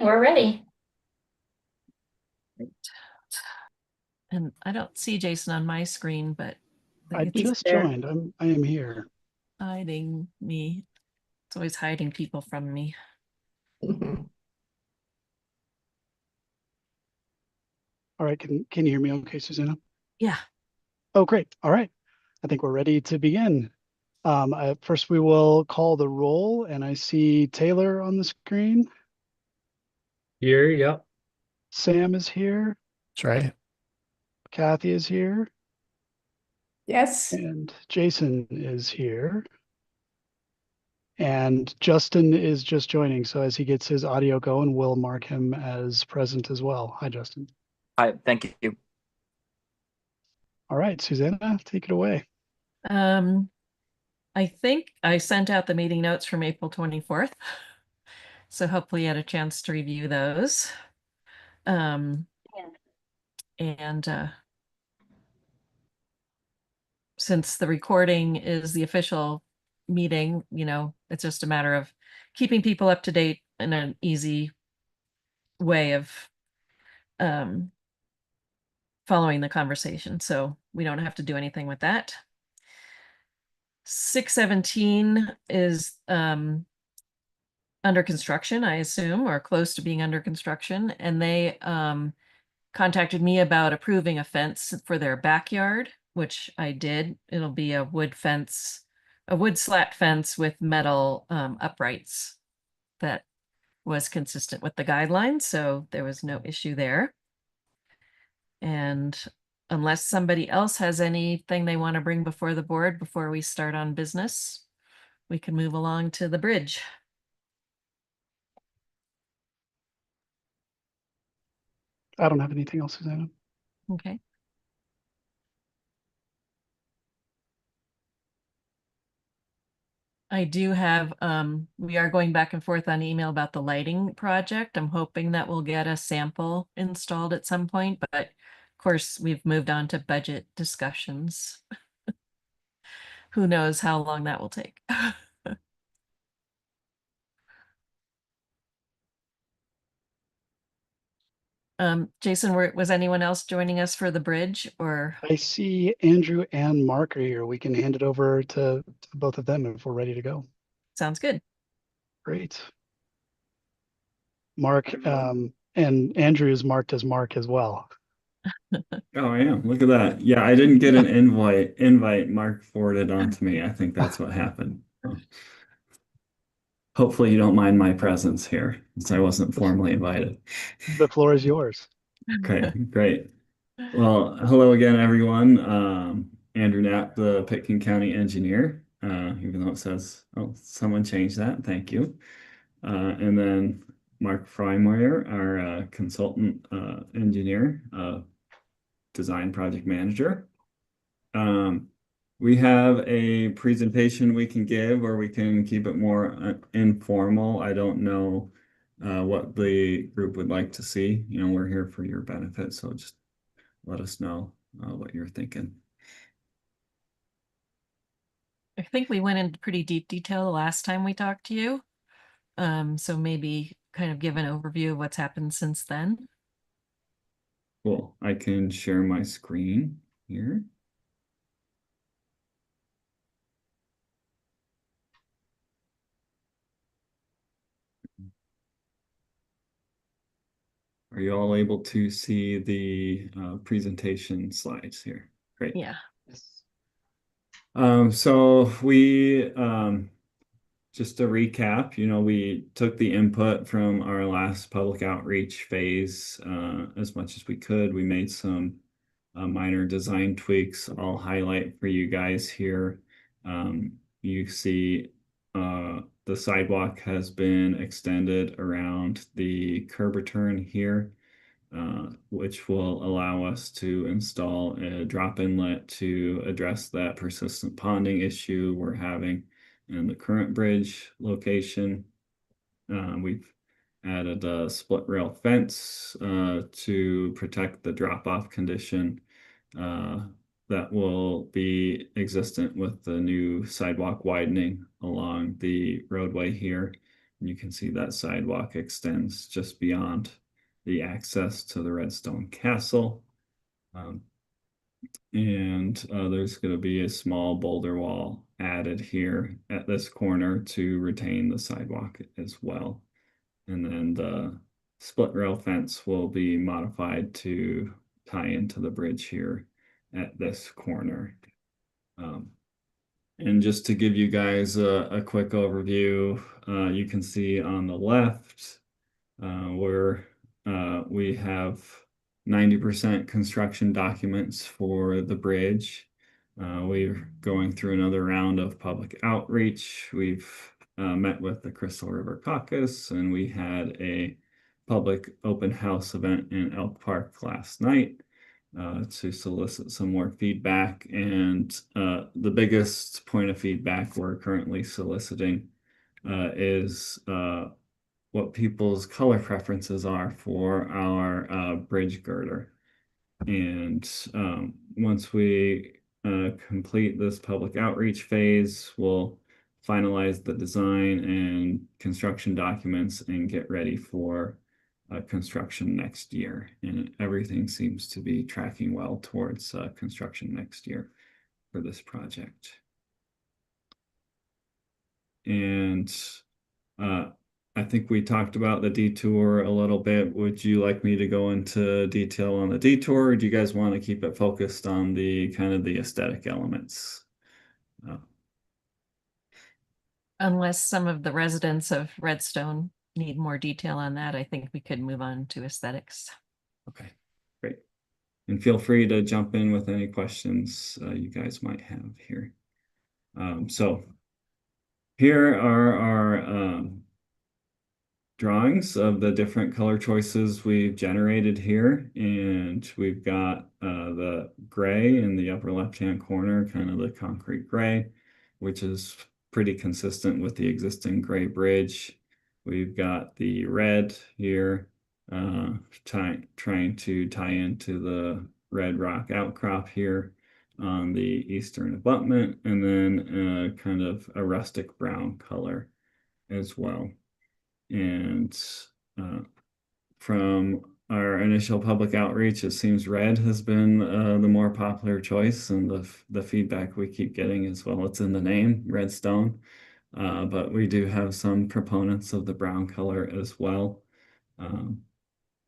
We're ready. And I don't see Jason on my screen, but I I think He's it's just there. joined. I am here. hiding me. It's always hiding people from me. All right, can you hear me okay, Susanna? Yeah. Oh, great. All right. I think we're ready to begin. First, we will call the roll, and I see Taylor on the screen. Here, yep. Sam is here. That's right. Kathy is here. Yes. And Jason is here. And Justin is just joining. So as he gets his audio going, we'll mark him as present as well. Hi, Justin. Hi, thank you. All right, Susanna, take it away. I think I sent out the meeting notes from April 24th. So hopefully you had a chance to review those. Um, and since the recording is the official meeting, it's just a matter of keeping people up to date in an easy way of following the conversation. So we don't have to do anything with that. 617 is under construction, I assume, or close to being under construction. And they contacted me about approving a fence for their backyard, which I did. It'll be a wood fence, a wood slat fence with metal uprights that was consistent with the guidelines. So there was no issue there. And unless somebody else has anything they want to bring before the board before we start on business, we can move along to the bridge. I don't have anything else, Susanna. Okay. I do have, we are going back and forth on email about the lighting project. I'm hoping that we'll get a sample installed at some point, but of course we've moved on to budget discussions. Who knows how long that will take. Jason, was anyone else joining us for the bridge or? I see Andrew and Mark are here. We can hand it over to both of them if we're ready to go. Sounds good. Great. Mark, and Andrew is marked as Mark as well. Oh, I am. Look at that. Yeah, I didn't get an invite Mark forwarded on to me. I think that's what happened. Hopefully you don't mind my presence here, since I wasn't formally invited. The floor is yours. Okay, great. Well, hello again, everyone. Andrew Knapp, the Pitkin County engineer, even though it says, oh, someone changed that. Thank you. And then Mark Freimeyer, our consultant engineer, design project manager. We have a presentation we can give, or we can keep it more informal. I don't know what the group would like to see. We're here for your benefit, so just let us know what you're thinking. I think we went into pretty deep detail the last time we talked to you. So maybe kind of give an overview of what's happened since then. Cool. I can share my screen here. Are you all able to see the presentation slides here? Great. Yeah. So we just to recap, we took the input from our last public outreach phase as much as we could. We made some minor design tweaks. I'll highlight for you guys here. You see the sidewalk has been extended around the curb return here, which will allow us to install a drop inlet to address that persistent ponding issue we're having in the current bridge location. We've added a split rail fence to protect the drop-off condition that will be existent with the new sidewalk widening along the roadway here. You can see that sidewalk extends just beyond the access to the Redstone Castle. And there's going to be a small boulder wall added here at this corner to retain the sidewalk as well. And then the split rail fence will be modified to tie into the bridge here at this corner. And just to give you guys a quick overview, you can see on the left where we have 90% construction documents for the bridge. We're going through another round of public outreach. We've met with the Crystal River Caucus, and we had a public open house event in Elk Park last night to solicit some more feedback. And the biggest point of feedback we're currently soliciting is what people's color preferences are for our bridge girder. And once we complete this public outreach phase, we'll finalize the design and construction documents and get ready for construction next year. And everything seems to be tracking well towards construction next year for this project. And I think we talked about the detour a little bit. Would you like me to go into detail on the detour, or do you guys want to keep it focused on the kind of the aesthetic elements? Unless some of the residents of Redstone need more detail on that, I think we could move on to aesthetics. Okay, great. And feel free to jump in with any questions you guys might have here. So here are our drawings of the different color choices we've generated here. And we've got the gray in the upper left-hand corner, kind of the concrete gray, which is pretty consistent with the existing gray bridge. We've got the red here, trying to tie into the red rock outcrop here on the eastern abutment, and then kind of a rustic brown color as well. And from our initial public outreach, it seems red has been the more popular choice, and the feedback we keep getting is, well, it's in the name, Redstone. But we do have some proponents of the brown color as well. And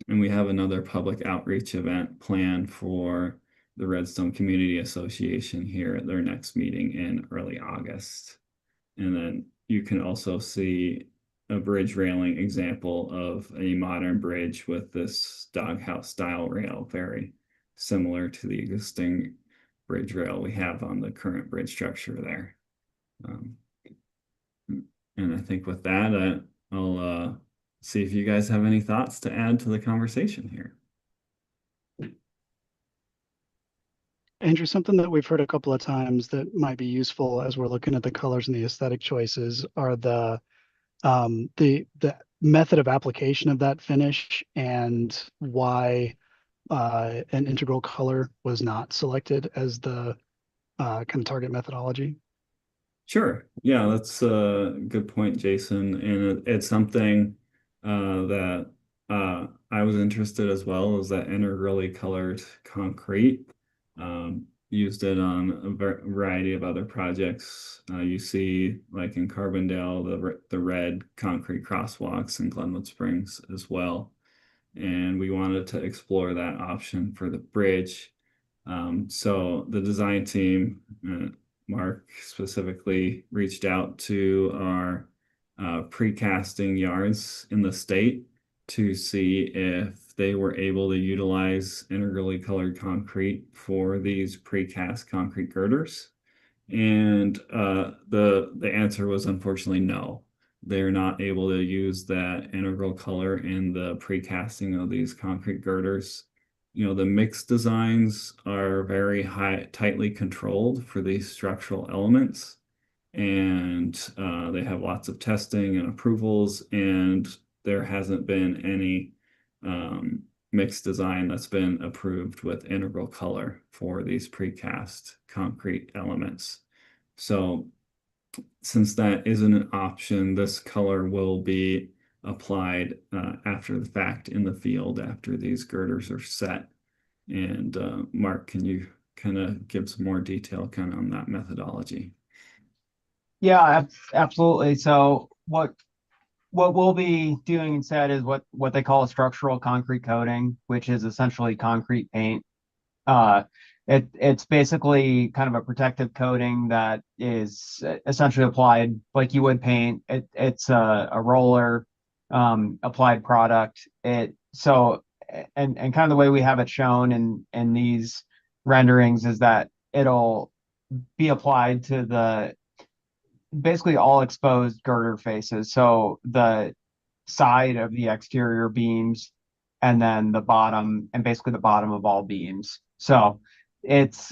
we have another public outreach event planned for the Redstone Community Association here at their next meeting in early August. And then you can also see a bridge railing example of a modern bridge with this doghouse style rail, very similar to the existing bridge rail we have on the current bridge structure there. And I think with that, I'll see if you guys have any thoughts to add to the conversation here. Andrew, something that we've heard a couple of times that might be useful as we're looking at the colors and the aesthetic choices are the method of application of that finish and why an integral color was not selected as the kind of target methodology. Sure. Yeah, that's a good point, Jason. And it's something that I was interested as well, is that integrally colored concrete. Used it on a variety of other projects. You see, like in Carbondale, the red concrete crosswalks in Glenwood Springs as well. And we wanted to explore that option for the bridge. So the design team, Mark specifically, reached out to our precasting yards in the state to see if they were able to utilize integrally colored concrete for these precast concrete girders. And the answer was unfortunately no. They're not able to use that integral color in the precasting of these concrete girders. You know, the mixed designs are very tightly controlled for these structural elements, and they have lots of testing and approvals, and there hasn't been any mixed design that's been approved with integral color for these precast concrete elements. So since that isn't an option, this color will be applied after the fact in the field after these girders are set. And Mark, can you kind of give some more detail kind of on that methodology? Yeah, absolutely. So what we'll be doing instead is what they call a structural concrete coating, which is essentially concrete paint. Uh, it's basically kind of a protective coating that is essentially applied like you would paint. It's a roller applied product. And kind of the way we have it shown in these renderings is that it'll be applied to the basically all exposed girder faces. So the side of the exterior beams and then the bottom and basically the bottom of all beams. So it's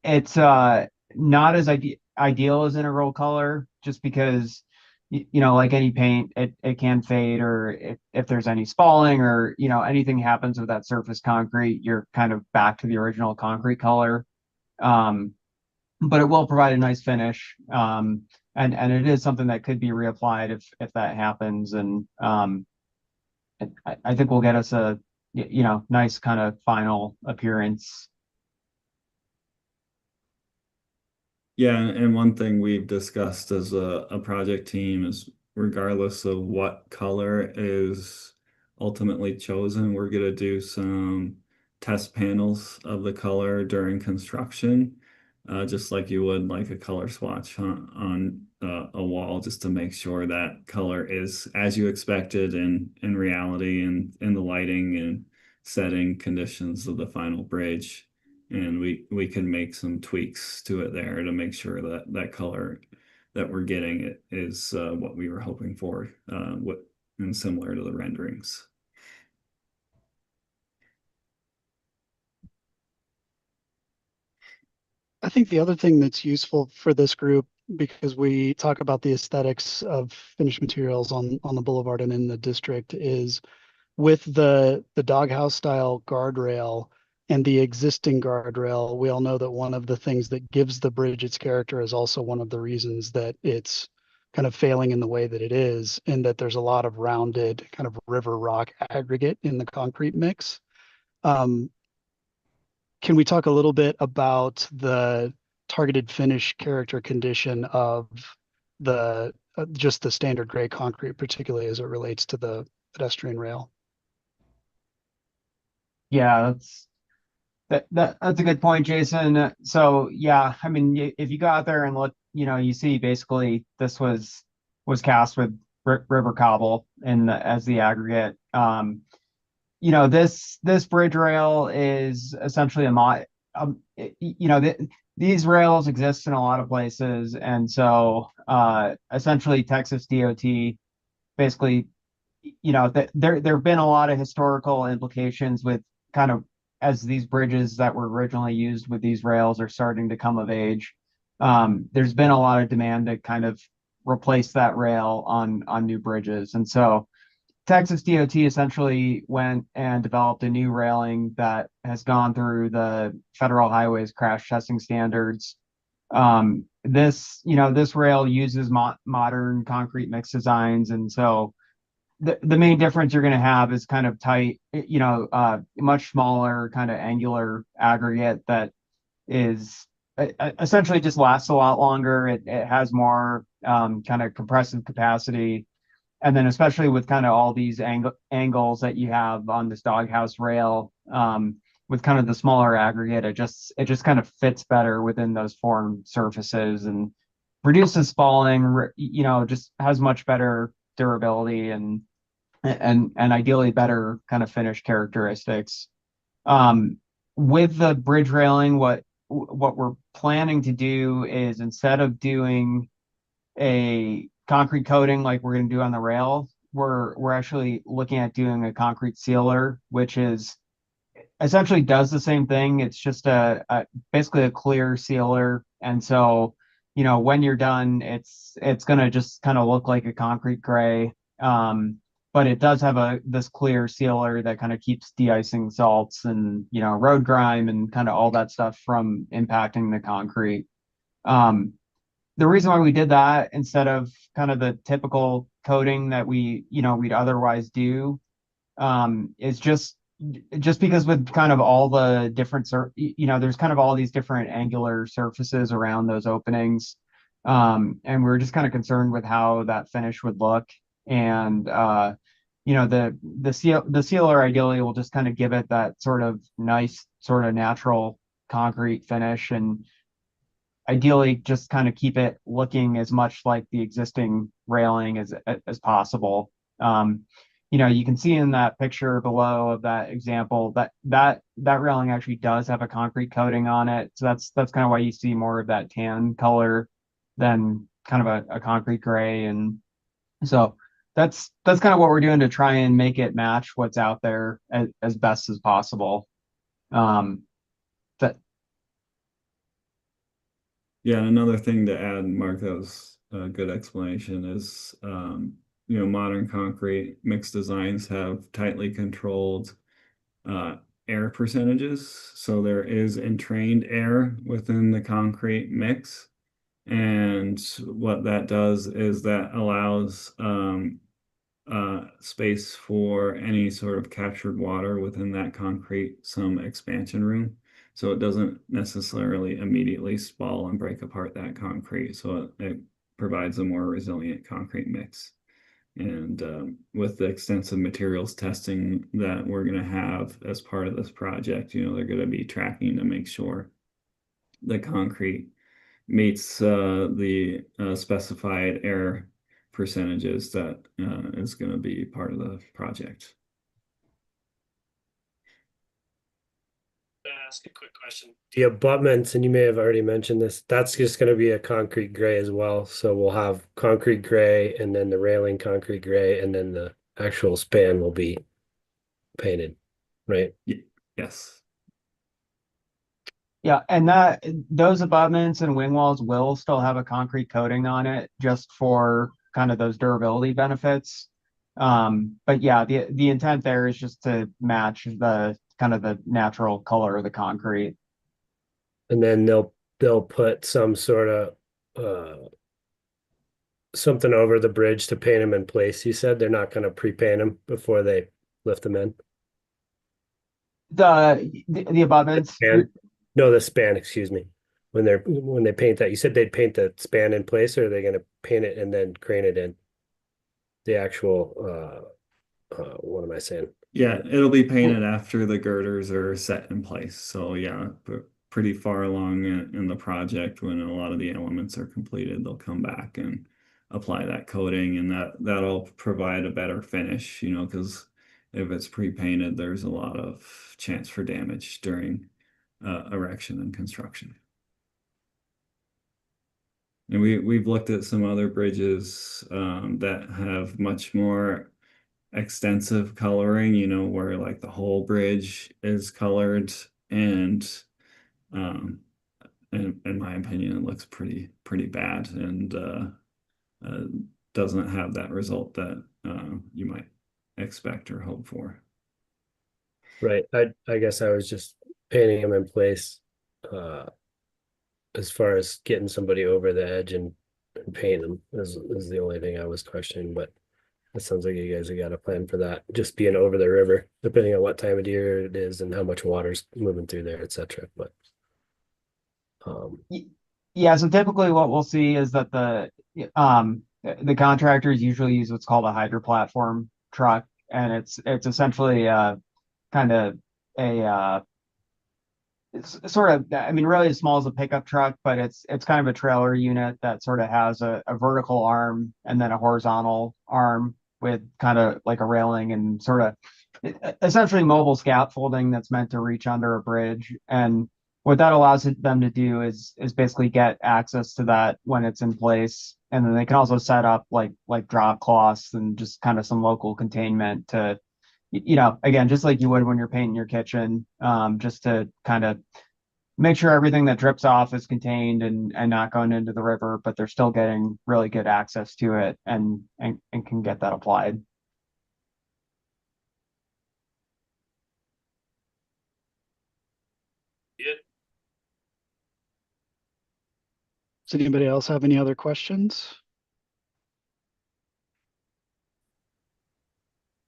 it's not as ideal as integral color just because like any paint it can fade, or if there's any spalling or anything happens with that surface concrete, you're kind of back to the original concrete color. But it will provide a nice finish. And it is something that could be reapplied if that happens. And I think we'll get us a nice kind of final appearance. Yeah, and one thing we've discussed as a project team is regardless of what color is ultimately chosen, we're going to do some test panels of the color during construction, just like you would like a color swatch on a wall, just to make sure that color is as you expected in reality and in the lighting and setting conditions of the final bridge. And we can make some tweaks to it there to make sure that that color that we're getting is what we were hoping for, and similar to the renderings. I think the other thing that's useful for this group, because we talk about the aesthetics of finished materials on the boulevard and in the district, is with the doghouse style guardrail and the existing guardrail. We all know that one of the things that gives the bridge its character is also one of the reasons that it's kind of failing in the way that it is, and that there's a lot of rounded kind of river rock aggregate in the concrete mix. Can we talk a little bit about the targeted finish character condition of the just the standard gray concrete, particularly as it relates to the pedestrian rail? Yeah, that's a good point, Jason. So yeah, I mean, if you go out there and look, you see basically this was cast with river cobble as the aggregate. This bridge rail is essentially these rails exist in a lot of places, and so essentially Texas DOT basically, there have been a lot of historical implications with kind of as these bridges that were originally used with these rails are starting to come of age. There's been a lot of demand to kind of replace that rail on new bridges, and so Texas DOT essentially went and developed a new railing that has gone through the federal highways crash testing standards. This rail uses modern concrete mix designs, and so the main difference you're going to have is kind of tight, much smaller kind of angular aggregate that is essentially just lasts a lot longer. It has more kind of compressive capacity. And then especially with kind of all these angles that you have on this doghouse rail, with kind of the smaller aggregate, it just kind of fits better within those formed surfaces and reduces falling, just has much better durability and ideally better kind of finish characteristics. With the bridge railing, what we're planning to do is instead of doing a concrete coating like we're going to do on the rail, we're actually looking at doing a concrete sealer, which is essentially does the same thing. It's just basically a clear sealer, and so when you're done, it's going to just kind of look like a concrete gray. But it does have this clear sealer that kind of keeps de-icing salts and road grime and kind of all that stuff from impacting the concrete. The reason why we did that instead of kind of the typical coating that we'd otherwise do, is just because with kind of all the different there's kind of all these different angular surfaces around those openings. And we are just kind of concerned with how that finish would look. And the sealer ideally will just kind of give it that sort of nice, sort of natural concrete finish, and ideally just kind of keep it looking as much like the existing railing as possible. You can see in that picture below of that example that railing actually does have a concrete coating on it. So that's kind of why you see more of that tan color than kind of a concrete gray. And so that's kind of what we're doing to try and make it match what's out there as best as possible. That Yeah, another thing to add, Mark, that was a good explanation, is modern concrete mixed designs have tightly controlled air percentages. So there is entrained air within the concrete mix. And what that does is that allows space for any sort of captured water within that concrete, some expansion room. So it doesn't necessarily immediately spall and break apart that concrete. So it provides a more resilient concrete mix. And with the extensive materials testing that we're going to have as part of this project, they're going to be tracking to make sure the concrete meets the specified air percentages that is going to be part of the project. Ask a quick question. The abutments, and you may have already mentioned this, that's just going to be a concrete gray as well. So we'll have concrete gray and then the railing concrete gray, and then the actual span will be painted, right? Yes. Yeah, and those abutments and wing walls will still have a concrete coating on it just for kind of those durability benefits. But yeah, the intent there is just to match the kind of the natural color of the concrete. And then they'll put some sort of something over the bridge to paint them in place. You said they're not going to pre-paint them before they lift them in. The abutments. And no, the span, excuse me. When they paint that, you said they'd paint the span in place, or are they going to paint it and then crane it in? The actual what am I saying? Yeah, it'll be painted after the girders are set in place. So yeah, pretty far along in the project, when a lot of the elements are completed, they'll come back and apply that coating, and that'll provide a better finish, because if it's pre-painted, there's a lot of chance for damage during erection and construction. And we've looked at some other bridges that have much more extensive coloring, where like the whole bridge is colored, and in my opinion, it looks pretty bad, and doesn't have that result that you might expect or hope for. Right. I guess I was just painting them in place as far as getting somebody over the edge and painting them is the only thing I was questioning, but it sounds like you guys have got a plan for that. Just being over the river, depending on what time of year it is and how much water's moving through there, etc. But yeah, so typically what we'll see is that the contractors usually use what's called a hydro platform truck, and it's essentially kind of a it's sort of, I mean, really as small as a pickup truck, but it's kind of a trailer unit that sort of has a vertical arm and then a horizontal arm with kind of like a railing and sort of essentially mobile scaffolding that's meant to reach under a bridge. And what that allows them to do is basically get access to that when it's in place. And then they can also set up like drop cloths and just kind of some local containment to, again, just like you would when you're painting your kitchen, just to kind of make sure everything that drips off is contained and not going into the river, but they're still getting really good access to it and can get that applied. yeah. Does anybody else have any other questions?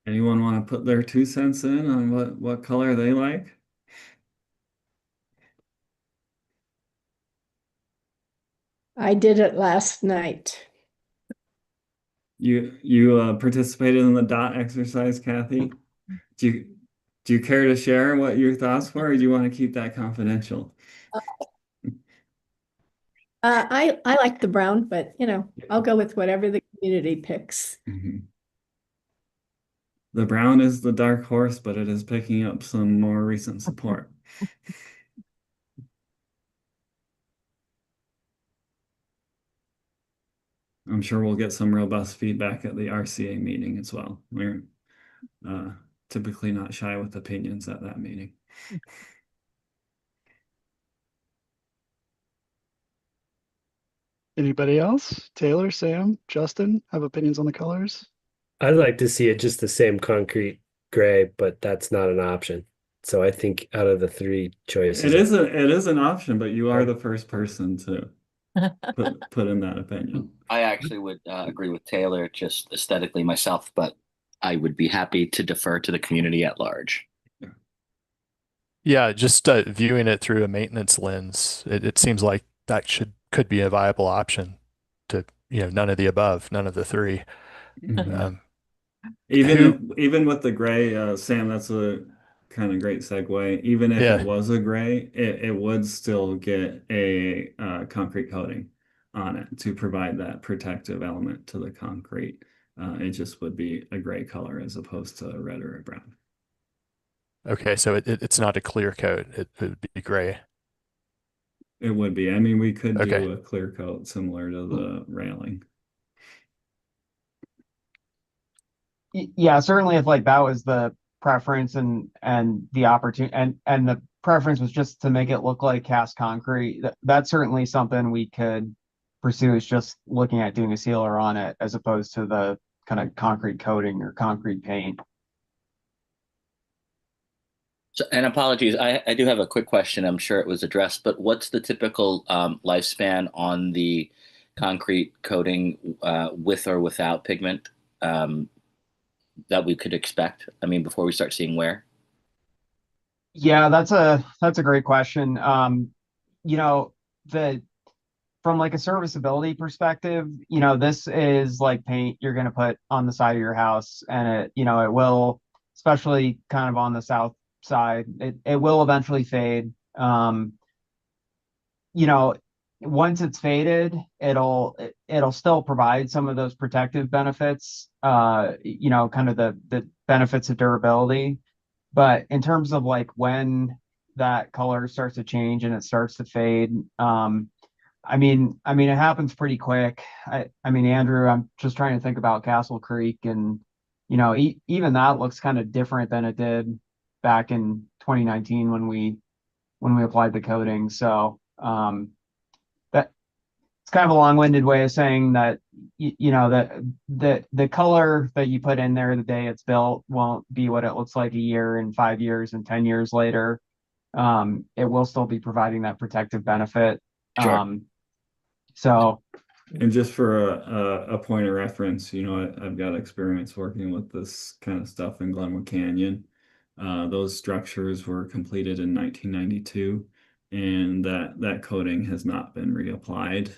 Anyone want to put their 2 cents in on what color they like? I did it last night. You participated in the dot exercise, Kathy. Do you care to share what your thoughts were, or do you want to keep that confidential? I like the brown, but I'll go with whatever the community picks. Mhm. The brown is the dark horse, but it is picking up some more recent support. I'm sure we'll get some robust feedback at the RCA meeting as well. We're typically not shy with opinions at that meeting. Anybody else? Taylor, Sam, Justin, have opinions on the colors? I'd like to see it just the same concrete gray, but that's not an option. So I think out of the three choices, It is an option, but you are the first person to put in that opinion. I actually would agree with Taylor, just aesthetically myself, but I would be happy to defer to the community at large. Yeah, just viewing it through a maintenance lens, it seems like that could be a viable option to, none of the above, none of the three. Mhm. Um, Even with the gray, Sam, that's a kind of great segue. Even if Yeah. it was a gray, it would still get a concrete coating on it to provide that protective element to the concrete. It just would be a gray color as opposed to a red or a brown. Okay, so it's not a clear coat. It would be gray. It would be. I mean, we could Okay. do a clear coat similar to the railing. Yeah, certainly if like that was the preference and the opportunity and the preference was just to make it look like cast concrete, that's certainly something we could pursue, is just looking at doing a sealer on it as opposed to the kind of concrete coating or concrete paint. So, and apologies, I do have a quick question. I'm sure it was addressed, but what's the typical lifespan on the concrete coating with or without pigment that we could expect? I mean, before we start seeing wear? Yeah, that's a great question. You know, the from like a serviceability perspective, this is like paint you're going to put on the side of your house, and it will, especially kind of on the south side, it will eventually fade. You know, Once it's faded, it'll still provide some of those protective benefits, kind of the benefits of durability. But in terms of like when that color starts to change and it starts to fade, it happens pretty quick. I mean, Andrew, I'm just trying to think about Castle Creek, and even that looks kind of different than it did back in 2019 when we applied the coating. So that it's kind of a long-winded way of saying that that the color that you put in there the day it's built won't be what it looks like a year and 5 years and 10 years later. It will still be providing that protective benefit. Sure. So And just for a point of reference, I've got experience working with this kind of stuff in Glenwood Canyon. Those structures were completed in 1992, and that coating has not been reapplied.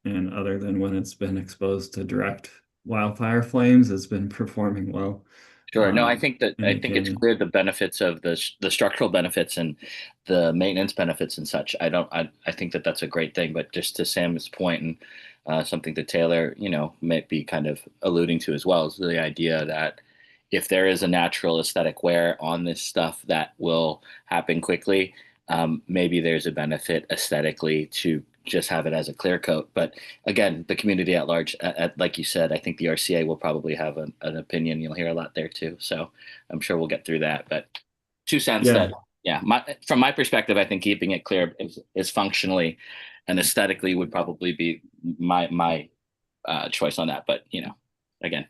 And other than when it's been exposed to direct wildfire flames, it's been performing well. Sure. No, I think in the it's canyon. clear the benefits of the structural benefits and the maintenance benefits and such. I think that that's a great thing. But just to Sam's point, and something that Taylor, might be kind of alluding to as well, is the idea that if there is a natural aesthetic wear on this stuff that will happen quickly, maybe there's a benefit aesthetically to just have it as a clear coat. But again, the community at large, like you said, I think the RCA will probably have an opinion. You'll hear a lot there too. So I'm sure we'll get through that. But 2 cents Yeah. that, yeah, from my perspective, I think keeping it clear is functionally and aesthetically would probably be my choice on that. But again.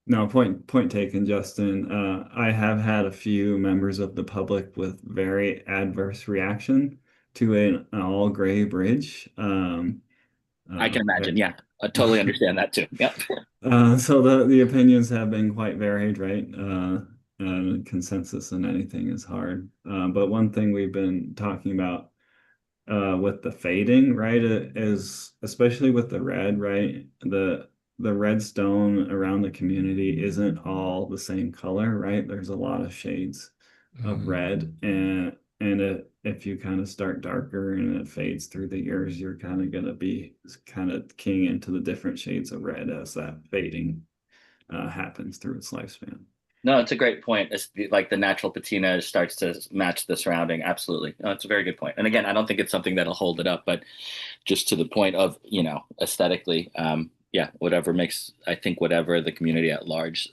No, point taken, Justin. I have had a few members of the public with very adverse reaction to an all gray bridge. I can imagine. Yeah, I totally understand that too. Yep. So the opinions have been quite varied, right? Consensus in anything is hard. But one thing we've been talking about with the fading, right, is especially with the red, right? The redstone around the community isn't all the same color, right? There's a lot of shades of red, and if you kind of start darker and it fades through the years, you're kind of gonna be kind of keying into the different shades of red as that fading happens through its lifespan. No, it's a great point. It's like the natural patina starts to match the surrounding. Absolutely. No, it's a very good point. And again, I don't think it's something that'll hold it up, but just to the point of, aesthetically, yeah, I think whatever the community at large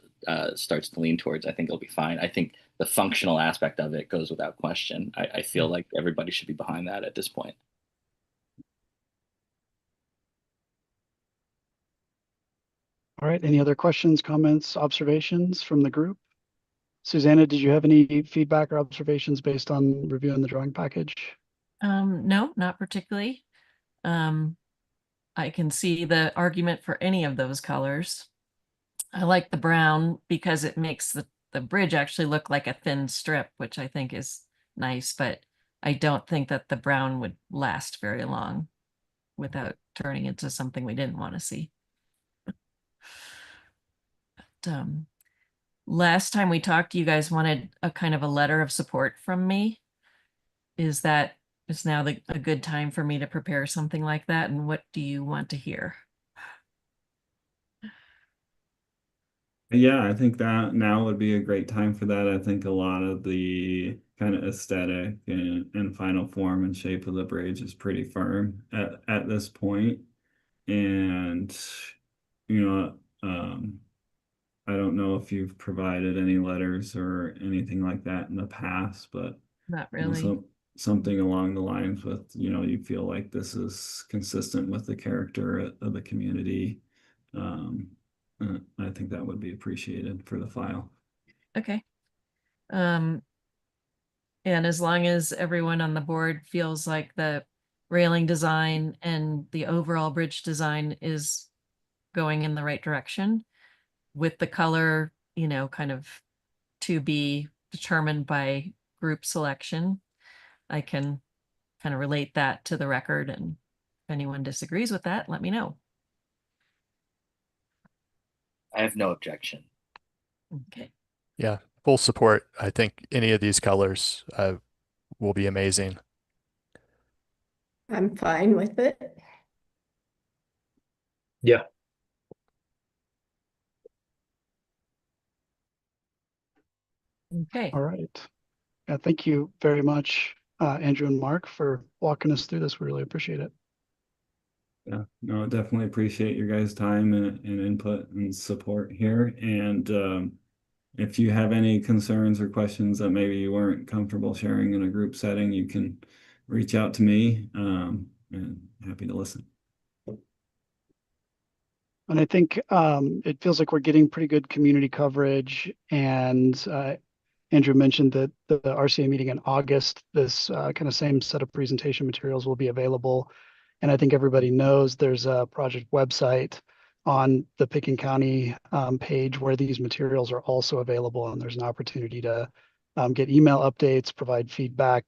starts to lean towards, I think it'll be fine. I think the functional aspect of it goes without question. I feel like everybody should be behind that at this point. All right, any other questions, comments, observations from the group? Susanna, did you have any feedback or observations based on reviewing the drawing package? No, not particularly. I can see the argument for any of those colors. I like the brown because it makes the bridge actually look like a thin strip, which I think is nice, but I don't think that the brown would last very long without turning into something we didn't want to see. But, last time we talked, you guys wanted a kind of a letter of support from me. Is now a good time for me to prepare something like that? And what do you want to hear? Yeah, I think that now would be a great time for that. I think a lot of the kind of aesthetic and final form and shape of the bridge is pretty firm at this point. And, you know, I don't know if you've provided any letters or anything like that in the past, but Not you know, really. something along the lines with, you feel like this is consistent with the character of the community. Um, I think that would be appreciated for the file. Okay. And as long as everyone on the board feels like the railing design and the overall bridge design is going in the right direction with the color, kind of to be determined by group selection, I can kind of relate that to the record. And if anyone disagrees with that, let me know. I have no objection. Okay. Yeah, full support. I think any of these colors will be amazing. I'm fine with it. Yeah. Okay. All right. Yeah, thank you very much, Andrew and Mark, for walking us through this. We really appreciate it. Yeah, no, definitely appreciate your guys' time and input and support here. And if you have any concerns or questions that maybe you weren't comfortable sharing in a group setting, you can reach out to me, and happy to listen. And I think it feels like we're getting pretty good community coverage. And Andrew mentioned that the RCA meeting in August, this kind of same set of presentation materials will be available. And I think everybody knows there's a project website on the Pickens County page where these materials are also available. And there's an opportunity to get email updates, provide feedback,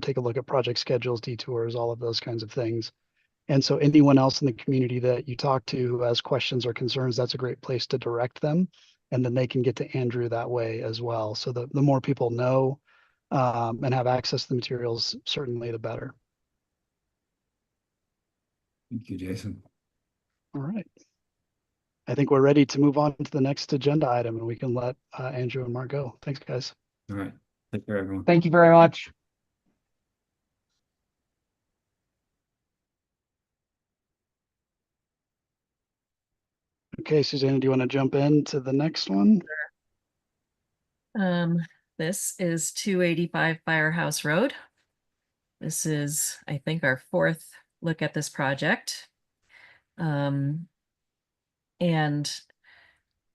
take a look at project schedules, detours, all of those kinds of things. And so anyone else in the community that you talk to who has questions or concerns, that's a great place to direct them. And then they can get to Andrew that way as well. So the more people know and have access to the materials, certainly the better. Thank you, Jason. All right. I think we're ready to move on to the next agenda item and we can let Andrew and Mark go. Thanks, guys. All right. Take care, everyone. Thank you very much. Okay, Susanna, do you want to jump into the next one? This is 285 Firehouse Road. This is, I think, our fourth look at this project. And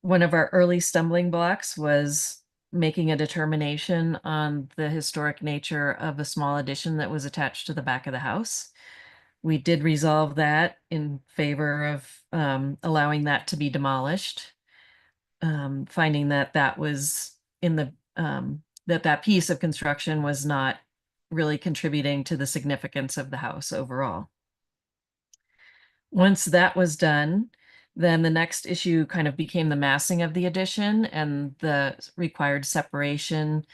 one of our early stumbling blocks was making a determination on the historic nature of a small addition that was attached to the back of the house. We did resolve that in favor of allowing that to be demolished, finding that that was in the that piece of construction was not really contributing to the significance of the house overall. Once that was done, then the next issue kind of became the massing of the addition and the required separation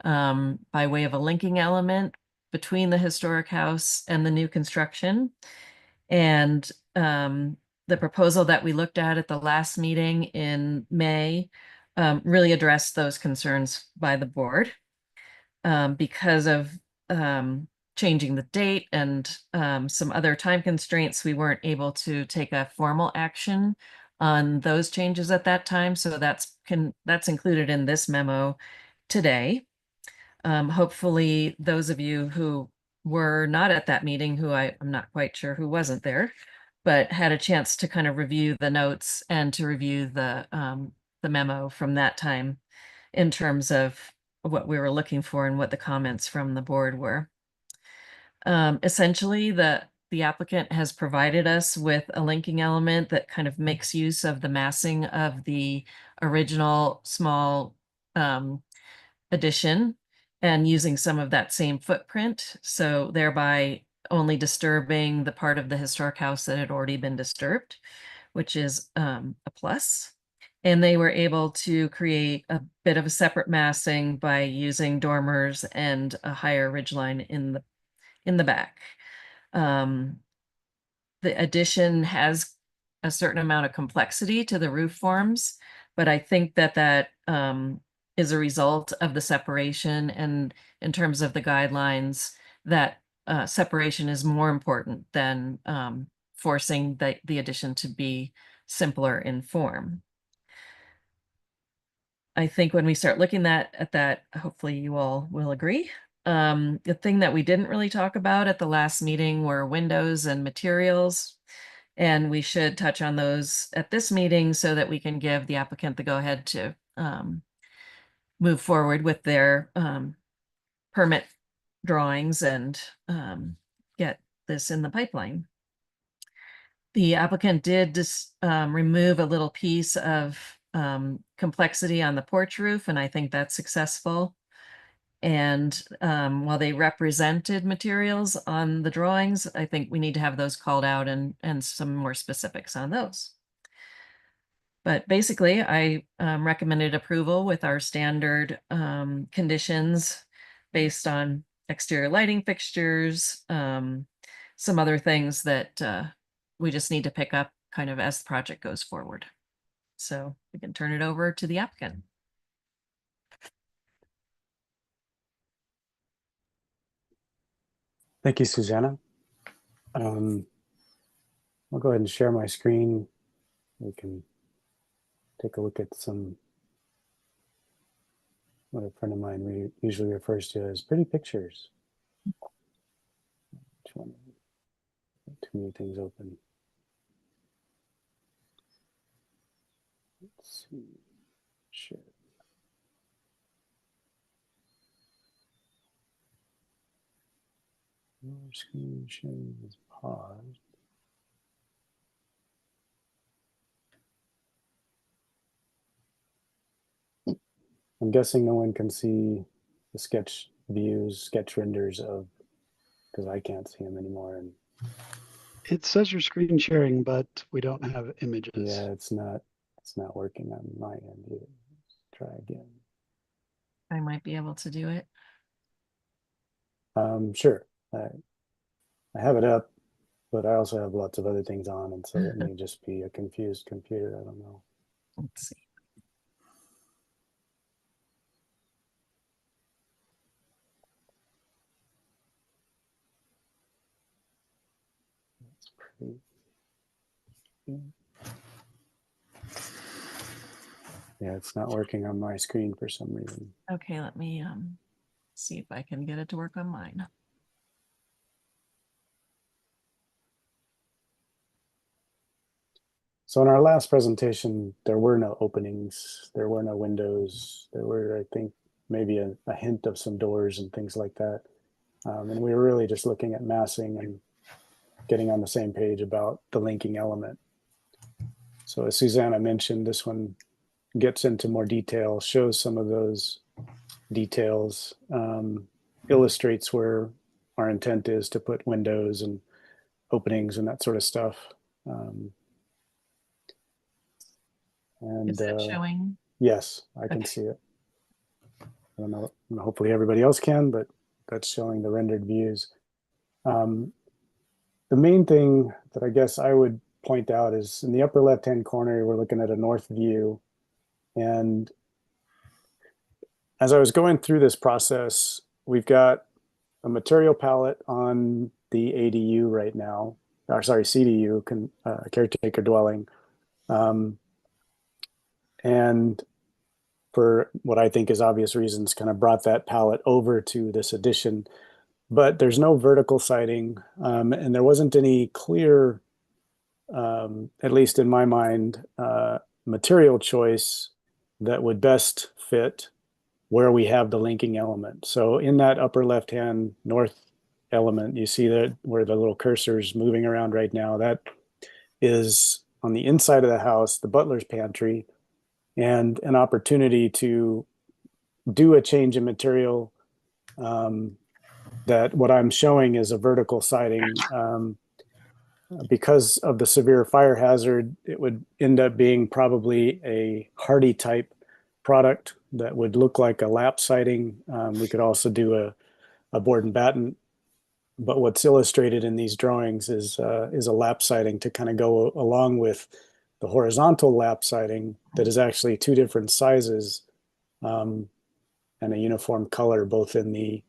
by way of a linking element between the historic house and the new construction. And the proposal that we looked at the last meeting in May really addressed those concerns by the board because of changing the date and some other time constraints. We weren't able to take a formal action on those changes at that time. So that's included in this memo today. Hopefully those of you who were not at that meeting, who I'm not quite sure who wasn't there, but had a chance to kind of review the notes and to review the memo from that time in terms of what we were looking for and what the comments from the board were. Essentially, the applicant has provided us with a linking element that kind of makes use of the massing of the original small addition and using some of that same footprint, so thereby only disturbing the part of the historic house that had already been disturbed, which is a plus. And they were able to create a bit of a separate massing by using dormers and a higher ridgeline in the back. The addition has a certain amount of complexity to the roof forms, but I think that is a result of the separation, and in terms of the guidelines, that separation is more important than forcing the addition to be simpler in form. I think when we start looking at that, hopefully you all will agree. The thing that we didn't really talk about at the last meeting were windows and materials. And we should touch on those at this meeting so that we can give the applicant the go-ahead to move forward with their permit drawings and get this in the pipeline. The applicant did just remove a little piece of complexity on the porch roof, and I think that's successful. And while they represented materials on the drawings, I think we need to have those called out and some more specifics on those. But basically, I recommended approval with our standard conditions based on exterior lighting fixtures, some other things that we just need to pick up kind of as the project goes forward. So we can turn it over to the applicant. Thank you, Susanna. I'll go ahead and share my screen. We can take a look at what a friend of mine usually refers to as pretty pictures. Too many things open. Let's see. Share. Your screen sharing is paused. I'm guessing no one can see the sketch views, sketch renders of, because I can't see them anymore. And It says you're screen sharing, but we don't have images. yeah, it's not working on my end either. Let's try again. I might be able to do it. Sure. I have it up, but I also have lots of other things on, and so it may just be a confused computer. I don't know. Let's see. That's pretty. Yeah, it's not working on my screen for some reason. Okay, let me see if I can get it to work on mine. So in our last presentation, there were no openings, there were no windows, there were, I think, maybe a hint of some doors and things like that. And we were really just looking at massing and getting on the same page about the linking element. So as Susanna mentioned, this one gets into more detail, shows some of those details, illustrates where our intent is to put windows and openings and that sort of stuff. Is that showing? Yes, I can Okay. see it. I don't know, hopefully everybody else can, but that's showing the rendered views. The main thing that I guess I would point out is in the upper left-hand corner, we're looking at a north view. And as I was going through this process, we've got a material palette on the ADU right now, or sorry, CDU, caretaker dwelling. And for what I think is obvious reasons, kind of brought that palette over to this addition. But there's no vertical siding, and there wasn't any clear, at least in my mind, material choice that would best fit where we have the linking element. So in that upper left-hand north element, you see that where the little cursor's moving around right now, that is on the inside of the house, the butler's pantry, and an opportunity to do a change in material. That what I'm showing is a vertical siding. Because of the severe fire hazard, it would end up being probably a hardy type product that would look like a lap siding. We could also do a board and batten, but what's illustrated in these drawings is a lap siding to kind of go along with the horizontal lap siding that is actually two different sizes and a uniform color, both in the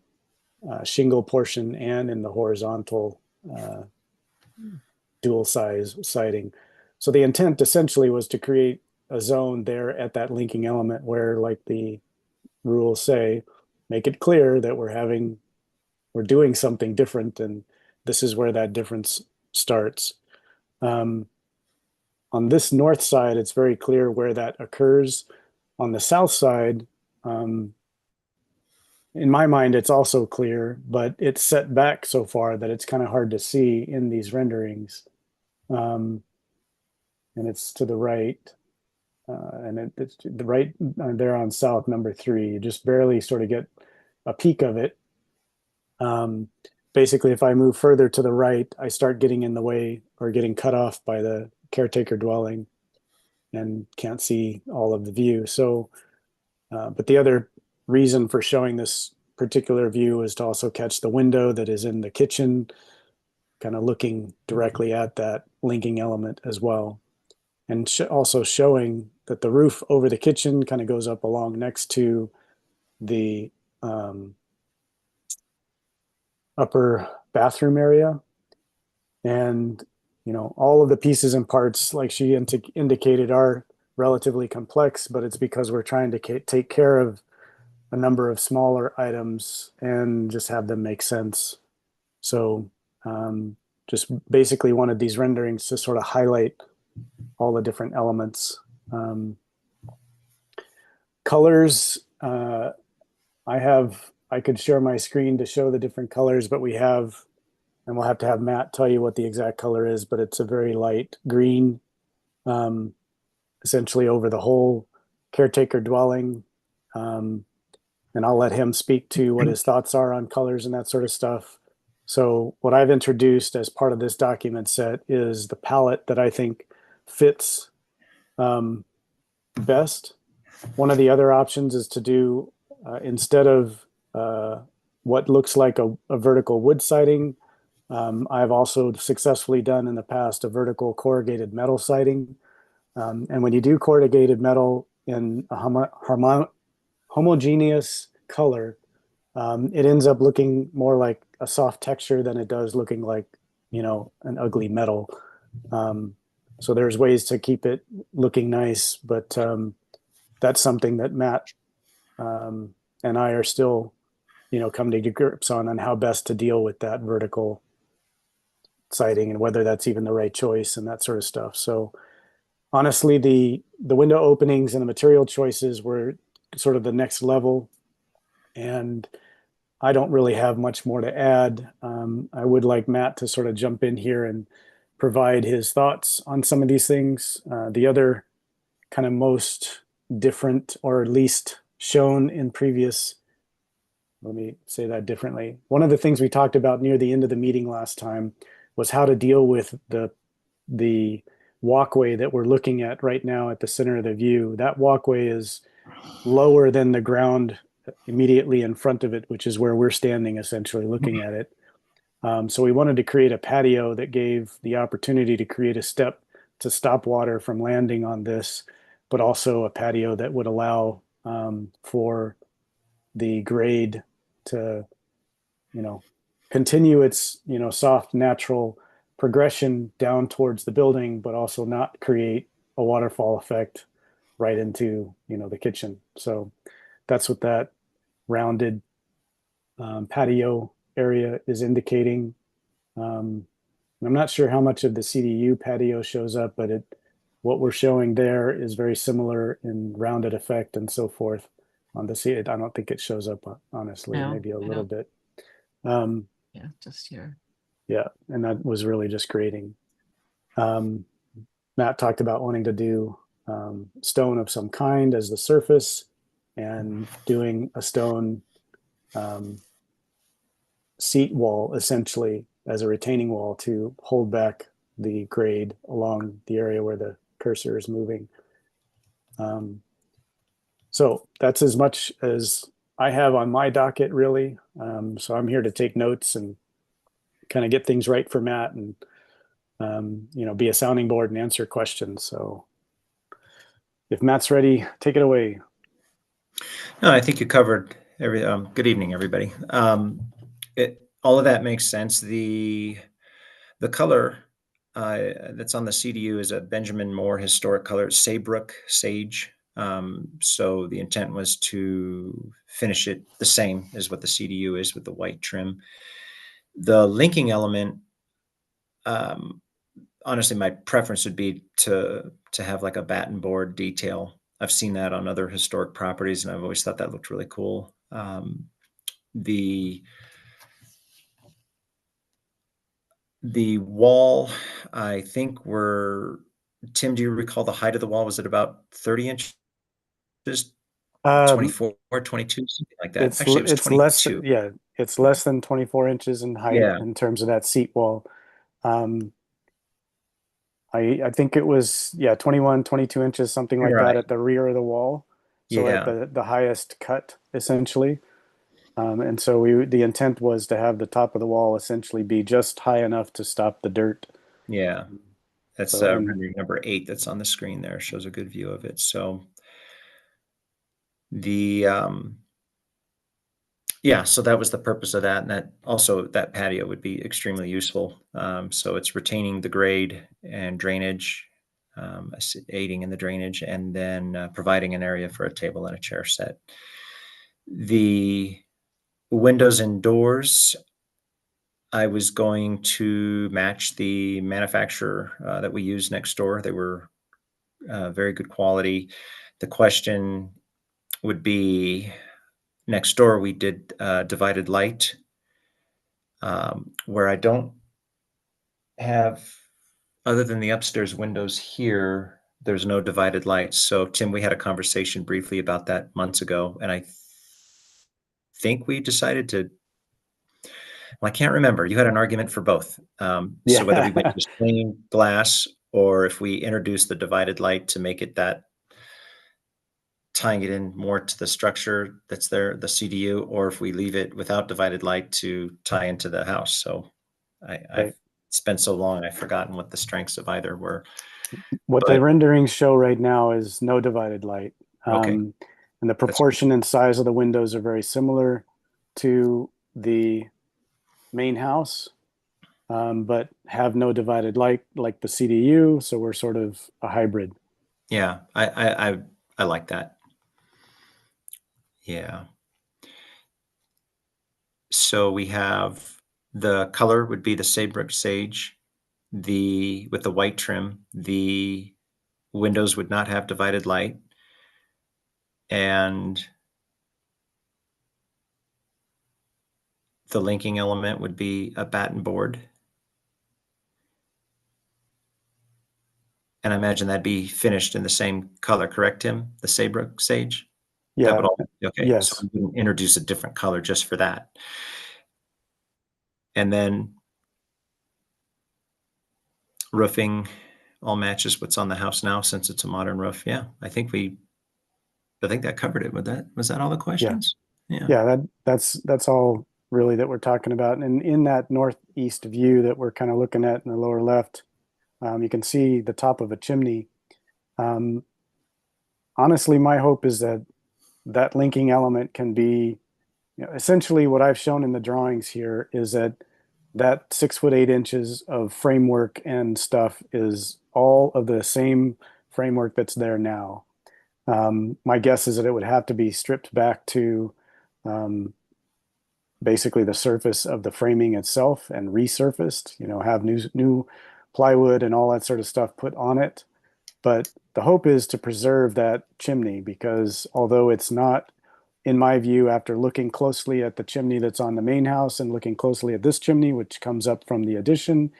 shingle portion and in the horizontal dual size siding. So the intent essentially was to create a zone there at that linking element where, like the rules say, make it clear that we're doing something different, and this is where that difference starts. On this north side, it's very clear where that occurs. On the south side, in my mind, it's also clear, but it's set back so far that it's kind of hard to see in these renderings. And it's to the right, and it's to the right there on south number 3. You just barely sort of get a peek of it. Basically, if I move further to the right, I start getting in the way or getting cut off by the caretaker dwelling and can't see all of the view. So, but the other reason for showing this particular view is to also catch the window that is in the kitchen, kind of looking directly at that linking element as well. And also showing that the roof over the kitchen kind of goes up along next to the upper bathroom area. And, all of the pieces and parts, like she indicated, are relatively complex, but it's because we're trying to take care of a number of smaller items and just have them make sense. So just basically wanted these renderings to sort of highlight all the different elements. Colors, I could share my screen to show the different colors, but and we'll have to have Matt tell you what the exact color is, but it's a very light green, essentially over the whole caretaker dwelling. And I'll let him speak to what his thoughts are on colors and that sort of stuff. So what I've introduced as part of this document set is the palette that I think fits best. One of the other options is to do, instead of what looks like a vertical wood siding, I've also successfully done in the past a vertical corrugated metal siding. And when you do corrugated metal in a homogeneous color, it ends up looking more like a soft texture than it does looking like, an ugly metal. So there's ways to keep it looking nice, but that's something that Matt and I are still, coming to grips on how best to deal with that vertical siding and whether that's even the right choice and that sort of stuff. So honestly, the window openings and the material choices were sort of the next level, and I don't really have much more to add. I would like Matt to sort of jump in here and provide his thoughts on some of these things. The other kind of most different or least shown in previous, let me say that differently. One of the things we talked about near the end of the meeting last time was how to deal with the walkway that we're looking at right now at the center of the view. That walkway is lower than the ground immediately in front of it, which is where we're standing essentially looking at it. So we wanted to create a patio that gave the opportunity to create a step to stop water from landing on this, but also a patio that would allow for the grade to, continue its, soft, natural progression down towards the building, but also not create a waterfall effect right into, the kitchen. So that's what that rounded patio area is indicating. I'm not sure how much of the CDU patio shows up, but what we're showing there is very similar in rounded effect and so forth on the C. I don't think it shows up, honestly, No, maybe a I little don't. bit. Yeah, just here. Yeah, and that was really just grading. Matt talked about wanting to do stone of some kind as the surface and doing a stone seat wall essentially as a retaining wall to hold back the grade along the area where the cursor is moving. So that's as much as I have on my docket, really. So I'm here to take notes and kind of get things right for Matt and be a sounding board and answer questions. So if Matt's ready, take it away. No, I think you covered every. Good evening, everybody. All of that makes sense. The color that's on the CDU is a Benjamin Moore historic color, Saybrook Sage. So the intent was to finish it the same as what the CDU is with the white trim. The linking element, honestly, my preference would be to have like a batten board detail. I've seen that on other historic properties, and I've always thought that looked really cool. The wall, I think Tim, do you recall the height of the wall? Was it about 30 inches? 24, 22, something like that. Actually, it was It's less 22. than, it's less than 24 inches in height Yeah. in terms of that seat wall. I think it was 21, 22 inches, something like that Right. at the rear of the wall. So at Yeah. the highest cut essentially. And so the intent was to have the top of the wall essentially be just high enough to stop the dirt. Yeah. That's So, and rendering number 8 that's on the screen there, shows a good view of it. So so that was the purpose of that. And that also, that patio would be extremely useful. So it's retaining the grade and drainage, aiding in the drainage, and then providing an area for a table and a chair set. The windows and doors, I was going to match the manufacturer that we use next door. They were very good quality. The question would be, next door we did divided light, where I don't have, other than the upstairs windows here, there's no divided light. So Tim, we had a conversation briefly about that months ago, and I think we decided to, well, I can't remember. You had an argument for both. So whether we went to plain glass or if we introduced the divided light to make it that, tying it in more to the structure that's there, the CDU, or if we leave it without divided light to tie into the house. So I've spent so long, I've forgotten what the strengths of either were. What the renderings show right now is no divided light. Okay. And the proportion and size of the windows are very similar to the main house, but have no divided light like the CDU. So we're sort of a hybrid. Yeah, I like that. Yeah. So we have, the color would be the Saybrook Sage, with the white trim. The windows would not have divided light. And the linking element would be a batten board. And I imagine that'd be finished in the same color, correct, Tim? The Saybrook sage? That Yeah, would all, okay, yes. so we wouldn't introduce a different color just for that. And then roofing all matches what's on the house now since it's a modern roof. Yeah, I think that covered it with that. Was that all the questions? Yeah. Yeah, that's all really that we're talking about. And in that northeast view that we're kind of looking at in the lower left, you can see the top of a chimney. Honestly, my hope is that that linking element can be, essentially what I've shown in the drawings here is that that 6'8" of framework and stuff is all of the same framework that's there now. My guess is that it would have to be stripped back to basically the surface of the framing itself and resurfaced, have new plywood and all that sort of stuff put on it. But the hope is to preserve that chimney because although it's not, in my view, after looking closely at the chimney that's on the main house and looking closely at this chimney, which comes up from the addition,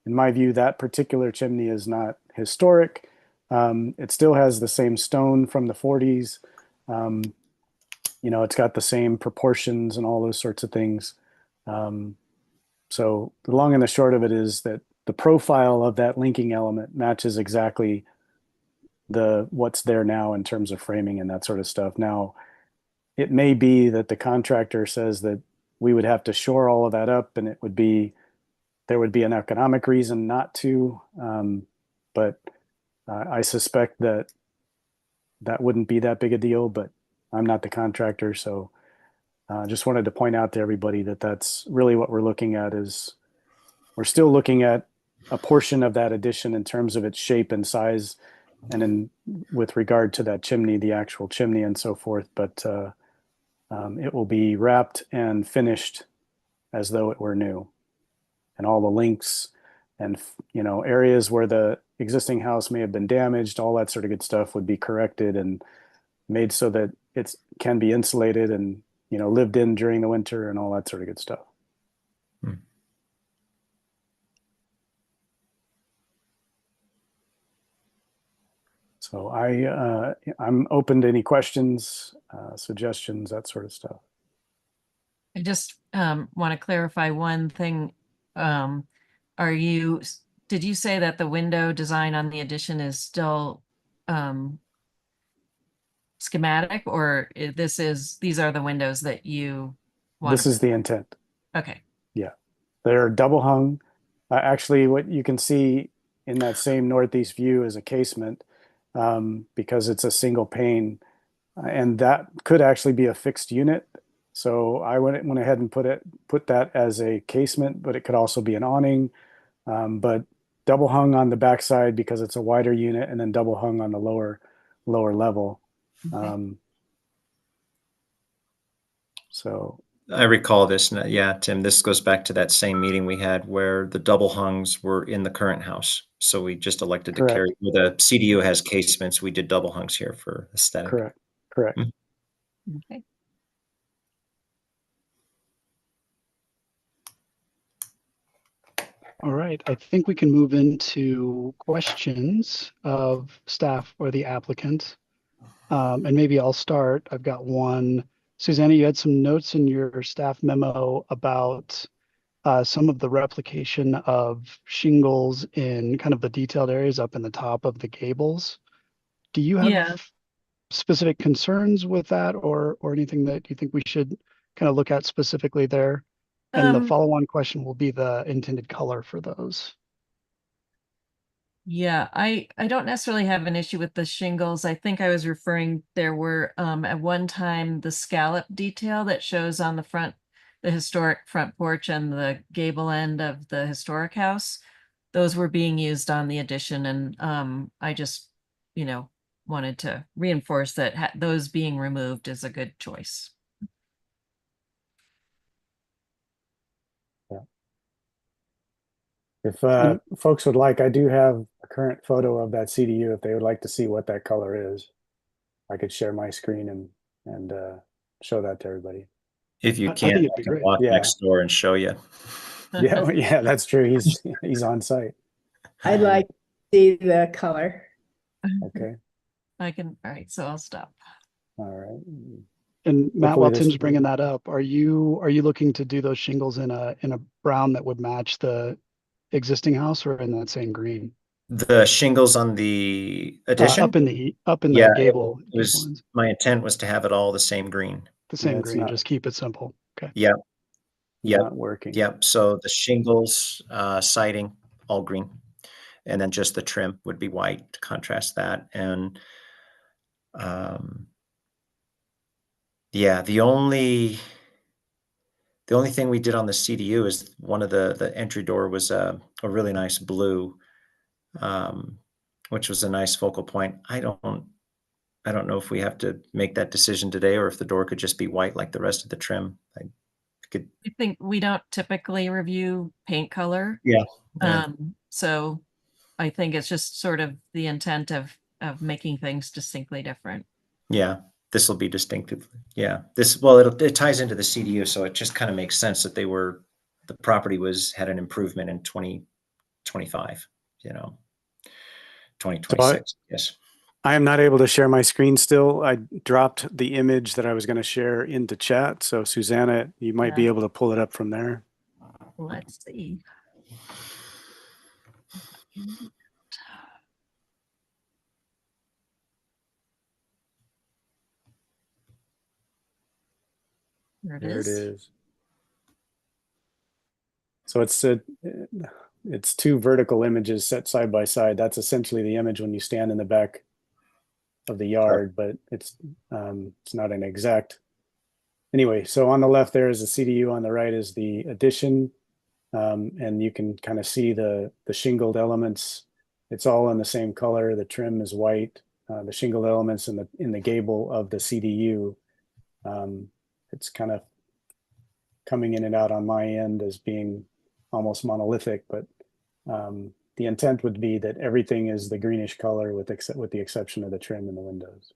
in my view, that particular chimney is not historic. It still has the same stone from the 40s. It's got the same proportions and all those sorts of things. So the long and the short of it is that the profile of that linking element matches exactly what's there now in terms of framing and that sort of stuff. Now, it may be that the contractor says that we would have to shore all of that up and there would be an economic reason not to. But I suspect that wouldn't be that big a deal, but I'm not the contractor. So just wanted to point out to everybody that that's really what we're looking at is we're still looking at a portion of that addition in terms of its shape and size and with regard to that chimney, the actual chimney and so forth. But it will be wrapped and finished as though it were new. And all the links and, areas where the existing house may have been damaged, all that sort of good stuff would be corrected and made so that it can be insulated and, lived in during the winter and all that sort of good stuff. So I'm open to any questions, suggestions, that sort of stuff. I just want to clarify one thing. Did you say that the window design on the addition is still schematic, or these are the windows that you want? This is the intent. Okay. Yeah, they're double hung. Actually, what you can see in that same northeast view is a casement because it's a single pane, and that could actually be a fixed unit. So I went ahead and put that as a casement, but it could also be an awning. But double hung on the backside because it's a wider unit, and then double hung on the lower level. Okay. So I recall this. Yeah, Tim, this goes back to that same meeting we had where the double hungs were in the current house. So we just elected to carry, where the CDU has casements, we did double hungs here for aesthetic. Correct. Okay. All right, I think we can move into questions of staff or the applicant. And maybe I'll start. I've got one. Susanna, you had some notes in your staff memo about some of the replication of shingles in kind of the detailed areas up in the top of the gables. Do you have Yeah. specific concerns with that or anything that you think we should kind of look at specifically there? And the follow-on question will be the intended color for those. Yeah, I don't necessarily have an issue with the shingles. I think I was referring, there were at one time the scallop detail that shows on the front, the historic front porch and the gable end of the historic house. Those were being used on the addition, and I just, wanted to reinforce that those being removed is a good choice. If folks would like, I do have a current photo of that CDU if they would like to see what that color is. I could share my screen and show that to everybody. If you I can't, think it'd I be can great. walk Yeah. next door and show you. Yeah, yeah, that's true. He's on site. I'd like to see the color. Okay, I can, all right, so I'll stop. all right. And Matt, Hopefully while this Tim's will- bringing that up, are you looking to do those shingles in a brown that would match the existing house or in that same green? The shingles on the addition? Up in the Yeah, gable. it was, ends. my intent was to have it all the same green. The same Yeah, it's green, not- just keep it simple. Okay. Yep, yep, Not working. yep. So the shingles, siding, all green. And then just the trim would be white to contrast that. And yeah, the only thing we did on the CDU is one of the entry door was a really nice blue, which was a nice focal point. I don't know if we have to make that decision today or if the door could just be white like the rest of the trim. I think we don't typically review paint color. Yeah. Yeah. So I think it's just sort of the intent of making things distinctly different. Yeah, this will be distinctive. Yeah, it ties into the CDU, so it just kind of makes sense that the property had an improvement in 2025, 2026. Yes. I am not able to share my screen still. I dropped the image that I was going to share into chat. So Susanna, you might be Yeah. able to pull it up from there. Let's see. There it There it is. is. So it's two vertical images set side by side. That's essentially the image when you stand in the back of the yard, but it's not an exact. Anyway, so on the left there is the CDU, on the right is the addition, and you can kind of see the shingled elements. It's all in the same color. The trim is white. The shingled elements in the gable of the CDU. It's kind of coming in and out on my end as being almost monolithic, but the intent would be that everything is the greenish color with the exception of the trim in the windows.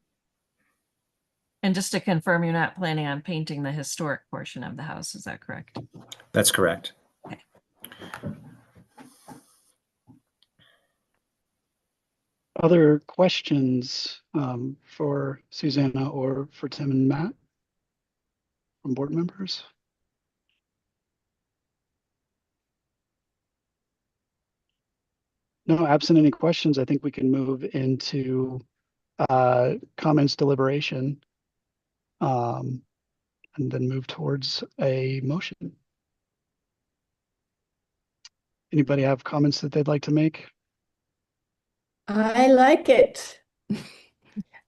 And just to confirm, you're not planning on painting the historic portion of the house, is that correct? That's correct. Okay. Other questions for Susanna or for Tim and Matt from board members? No, absent any questions, I think we can move into comments deliberation and then move towards a motion. Anybody have comments that they'd like to make? I like it.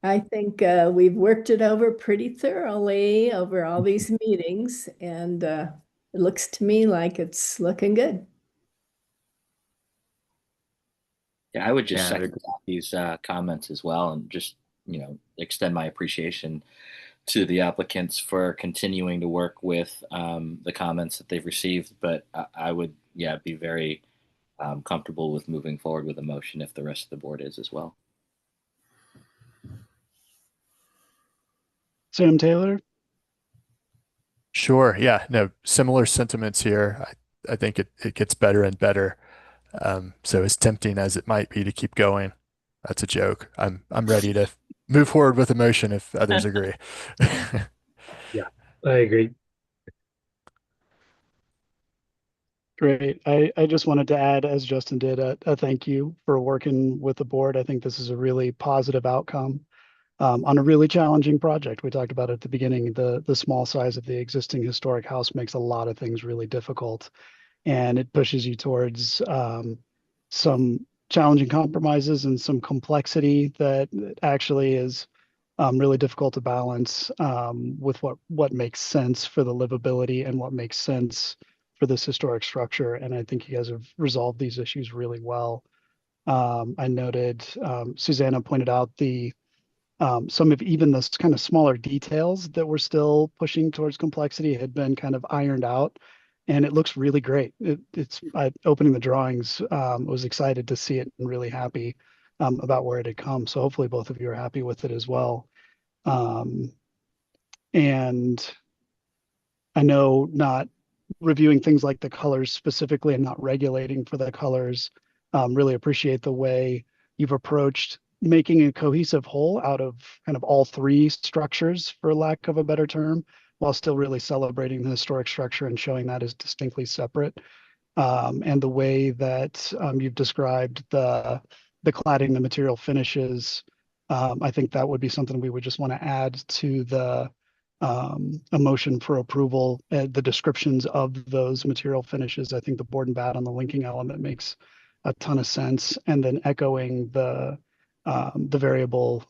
I think we've worked it over pretty thoroughly over all these meetings, and it looks to me like it's looking good. Yeah, I would just Yeah, second these comments as well, and just extend my appreciation to the applicants for continuing to work with the comments that they've received. But I would, be very comfortable with moving forward with a motion if the rest of the board is as well. Sam Taylor? Sure. Yeah. No, similar sentiments here. I think it gets better and better. So as tempting as it might be to keep going, that's a joke. I'm ready to move forward with a motion if others agree. Yeah, I agree. Great. I just wanted to add, as Justin did, a thank you for working with the board. I think this is a really positive outcome on a really challenging project. We talked about at the beginning, the small size of the existing historic house makes a lot of things really difficult, and it pushes you towards some challenging compromises and some complexity that actually is really difficult to balance with what makes sense for the livability and what makes sense for this historic structure. And I think you guys have resolved these issues really well. I noted Susanna pointed out some of even the kind of smaller details that were still pushing towards complexity had been kind of ironed out. and it looks really great. Opening the drawings, was excited to see it and really happy about where it had come. So hopefully both of you are happy with it as well. And I know not reviewing things like the colors specifically and not regulating for the colors, really appreciate the way you've approached making a cohesive whole out of kind of all three structures, for lack of a better term, while still really celebrating the historic structure and showing that as distinctly separate. And the way that you've described the cladding, the material finishes, I think that would be something we would just want to add to a motion for approval. The descriptions of those material finishes, I think the board and bat on the linking element makes a ton of sense, and then echoing the variable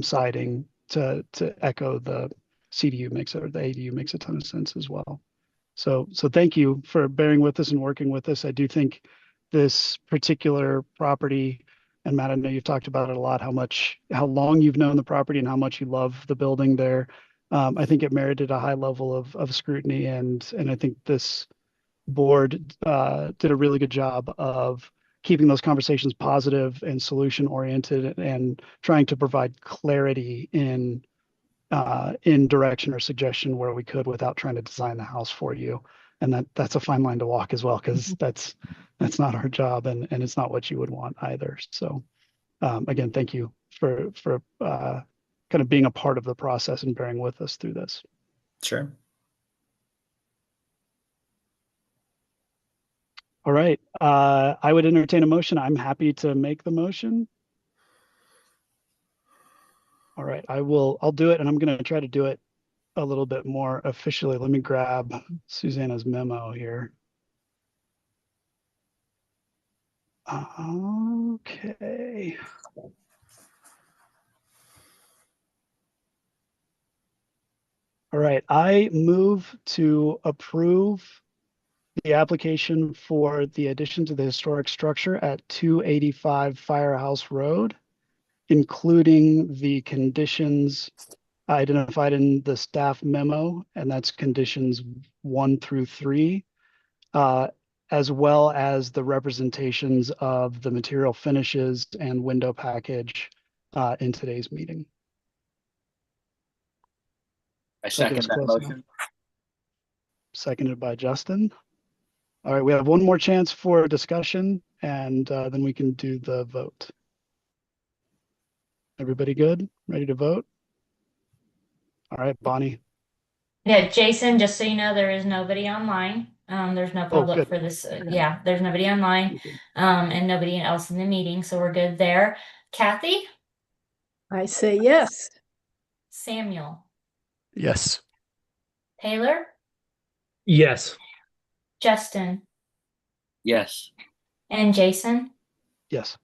siding to echo the CDU makes it, or the ADU makes a ton of sense as well. So thank you for bearing with us and working with us. I do think this particular property, and Matt, I know you've talked about it a lot, how long you've known the property and how much you love the building there. I think it merited a high level of scrutiny, and I think this board did a really good job of keeping those conversations positive and solution oriented, and trying to provide clarity in direction or suggestion where we could without trying to design the house for you. And that's a fine line to walk as well, because that's not our job, and it's not what you would want either. So again, thank you for kind of being a part of the process and bearing with us through this. Sure. All right. I would entertain a motion. I'm happy to make the motion. All right, I'll do it, and I'm going to try to do it a little bit more officially. Let me grab Susanna's memo here. Okay. All right, I move to approve the application for the addition to the historic structure at 285 Firehouse Road, including the conditions identified in the staff memo, and that's conditions 1 through 3, as well as the representations of the material finishes and window package in today's meeting. I So second it's that close motion. enough. Seconded by Justin. All right, we have one more chance for discussion, and then we can do the vote. Everybody good? Ready to vote? All right, Bonnie. Yeah, Jason, just so you know, there is nobody online. There's no Oh, public good. for this. Okay. Yeah, there's nobody online, Okay. and nobody else in the meeting, so we're good there. Kathy, I say yes. Samuel, Yes. Taylor, Yes. Justin, Yes. and Jason. Yes,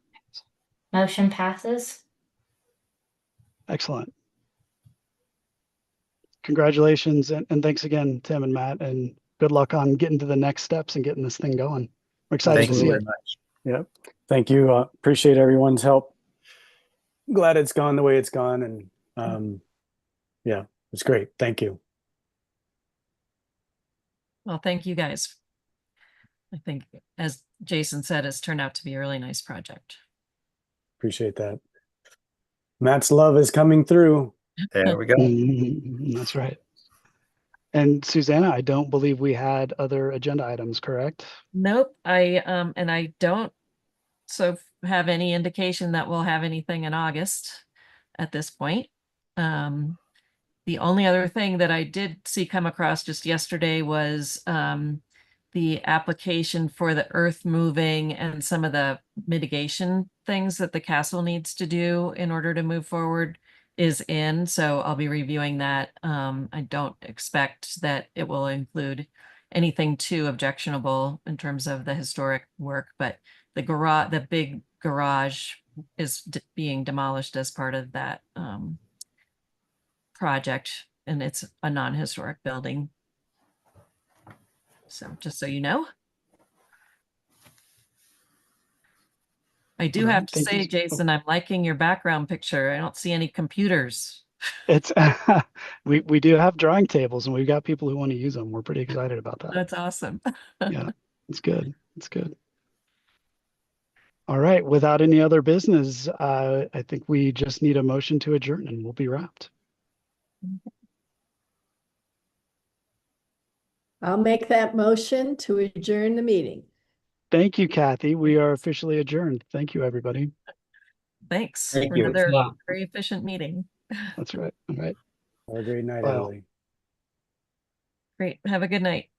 Motion passes. excellent. Congratulations, and thanks again, Tim and Matt, and good luck on getting to the next steps and getting this thing going. We're excited Thank to you see very it. much. Yep. Thank you. Appreciate everyone's help. Glad it's gone the way it's gone. And yeah, it's great. Thank you. Well, thank you guys. I think, as Jason said, it's turned out to be a really nice project. Appreciate that. Matt's love is coming through. There we go. That's right. And Susanna, I don't believe we had other agenda items, correct? Nope, and I don't have any indication that we'll have anything in August at this point. The only other thing that I did see come across just yesterday was the application for the earth moving and some of the mitigation things that the castle needs to do in order to move forward is in. So I'll be reviewing that. I don't expect that it will include anything too objectionable in terms of the historic work, but the big garage is being demolished as part of that project, and it's a non-historic building. So just so you know. I do have to say, Jason, I'm liking your background picture. I don't see any computers. It's we do have drawing tables and we've got people who want to use them. We're pretty excited about that. That's awesome. Yeah, it's good. It's good. All right. Without any other business, I think we just need a motion to adjourn and we'll be wrapped. I'll make that motion to adjourn the meeting. Thank you, Kathy. We are officially adjourned. Thank you, everybody. Thanks Thank for you. another Wow. very efficient meeting. That's right. All right. Have a great night, Wow. everybody. Great. Have a good night.